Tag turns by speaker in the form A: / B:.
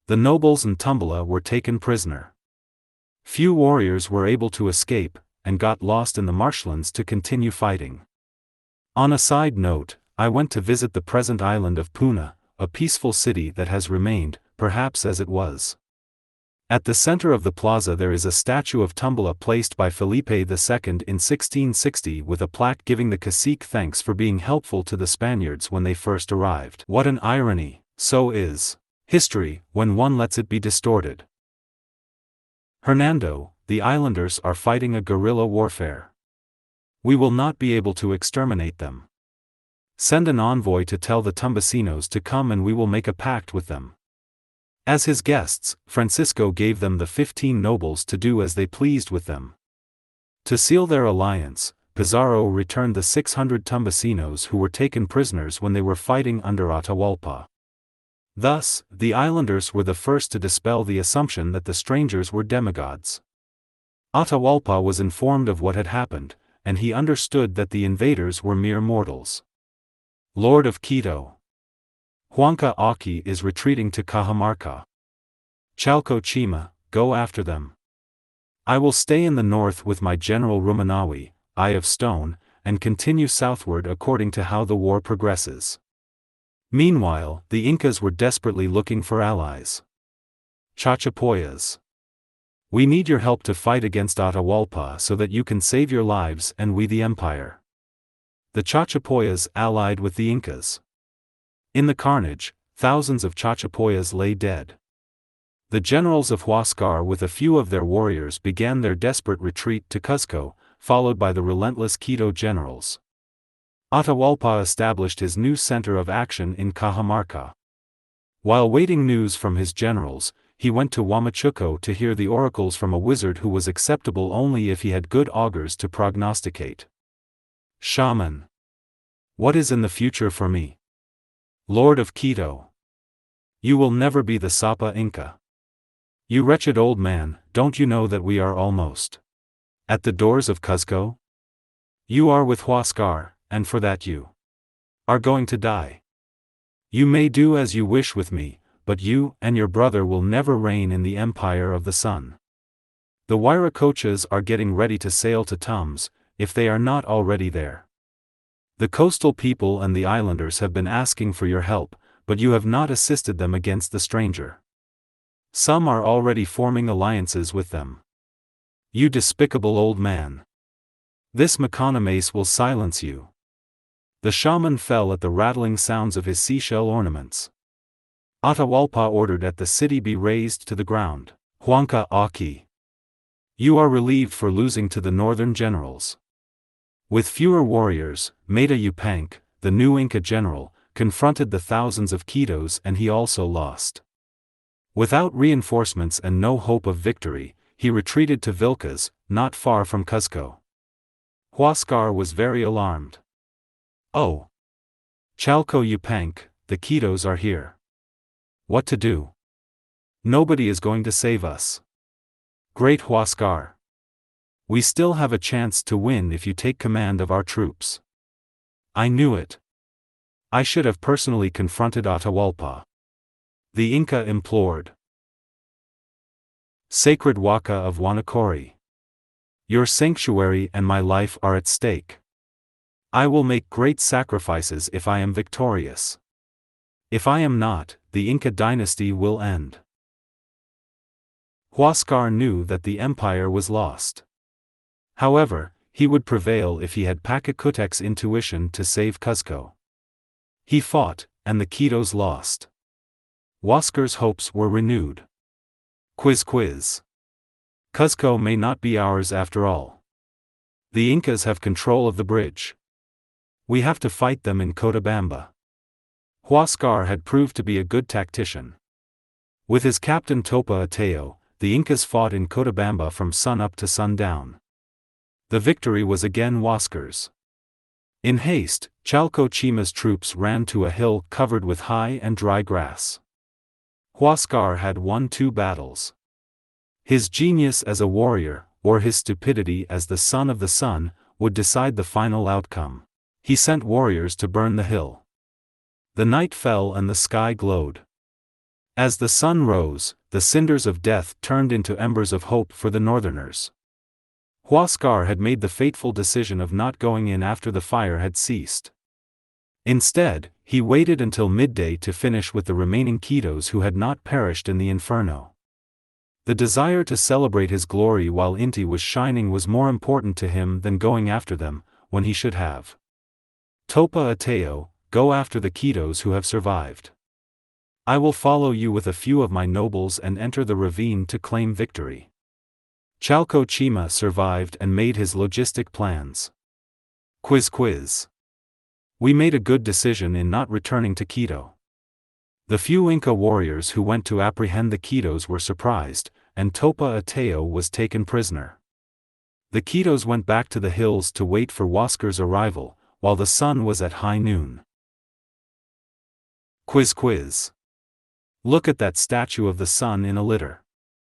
A: The nobles and Tumbala were taken prisoner. Few warriors were able to escape, and got lost in the marshlands to continue fighting. On a side note, I went to visit the present island of Puna, a peaceful city that has remained, perhaps as it was. At the center of the plaza there is a statue of Tumbala placed by Felipe II in 1660 with a plaque giving the cacique thanks for being helpful to the Spaniards when they first arrived. What an irony, so is history, when one lets it be distorted. Hernando, the islanders are fighting a guerrilla warfare. We will not be able to exterminate them. Send an envoy to tell the Tumbasinos to come and we will make a pact with them. As his guests, Francisco gave them the 15 nobles to do as they pleased with them. To seal their alliance, Pizarro returned the 600 Tumbasinos who were taken prisoners when they were fighting under Atahualpa. Thus, the islanders were the first to dispel the assumption that the strangers were demigods. Atahualpa was informed of what had happened, and he understood that the invaders were mere mortals. Lord of Quito. Huanca Aki is retreating to Cajamarca. Chalco Chima, go after them. I will stay in the north with my general Rumanawi, Eye of Stone, and continue southward according to how the war progresses. Meanwhile, the Incas were desperately looking for allies. Chachapoyas. We need your help to fight against Atahualpa so that you can save your lives and we the empire. The Chachapoyas allied with the Incas. In the carnage, thousands of Chachapoyas lay dead. The generals of HUÁSCAR with a few of their warriors began their desperate retreat to Cuzco, followed by the relentless Quito generals. Atahualpa established his new center of action in Cajamarca. While waiting news from his generals, he went to Huamachuco to hear the oracles from a wizard who was acceptable only if he had good augurs to prognosticate. Shaman. What is in the future for me? Lord of Quito. You will never be the Sapa Inca. You wretched old man, don't you know that we are almost at the doors of Cuzco? You are with HUÁSCAR, and for that you are going to die. You may do as you wish with me, but you and your brother will never reign in the empire of the sun. The Huayracochas are getting ready to sail to Tums, if they are not already there. The coastal people and the islanders have been asking for your help, but you have not assisted them against the stranger. Some are already forming alliances with them. You despicable old man. This Macana will silence you. The shaman fell at the rattling sounds of his seashell ornaments. Atahualpa ordered that the city be razed to the ground. Huanca Aki. You are relieved for losing to the northern generals. With fewer warriors, Mata Yupanc, the new Inca general, confronted the thousands of Quitos and he also lost. Without reinforcements and no hope of victory, he retreated to Vilcas, not far from Cuzco. HUÁSCAR was very alarmed. Oh! Chalco Yupanc, the Quitos are here. What to do? Nobody is going to save us. Great HUÁSCAR. We still have a chance to win if you take command of our troops. I knew it. I should have personally confronted Atahualpa. The Inca implored. Sacred Waka of Huanacori. Your sanctuary and my life are at stake. I will make great sacrifices if I am victorious. If I am not, the Inca dynasty will end. HUÁSCAR knew that the empire was lost. However, he would prevail if he had Pacacutec's intuition to save Cuzco. He fought, and the Quitos lost. HUÁSCAR's hopes were renewed. Quiz. Cuzco may not be ours after all. The Incas have control of the bridge. We have to fight them in Cochabamba. HUÁSCAR had proved to be a good tactician. With his captain Topa Ateo, the Incas fought in Cochabamba from sun up to sundown. The victory was again HUÁSCAR's. In haste, Chalco Chima's troops ran to a hill covered with high and dry grass. HUÁSCAR had won 2 battles. His genius as a warrior, or his stupidity as the son of the sun, would decide the final outcome. He sent warriors to burn the hill. The night fell and the sky glowed. As the sun rose, the cinders of death turned into embers of hope for the northerners. HUÁSCAR had made the fateful decision of not going in after the fire had ceased. Instead, he waited until midday to finish with the remaining Quitos who had not perished in the inferno. The desire to celebrate his glory while Inti was shining was more important to him than going after them, when he should have. Topa Ateo, go after the Quitos who have survived. I will follow you with a few of my nobles and enter the ravine to claim victory. Chalco Chima survived and made his logistic plans. Quiz. We made a good decision in not returning to Quito. The few Inca warriors who went to apprehend the Quitos were surprised, and Topa Ateo was taken prisoner. The Quitos went back to the hills to wait for HUÁSCAR's arrival, while the sun was at high noon. Quiz. Look at that statue of the sun in a litter.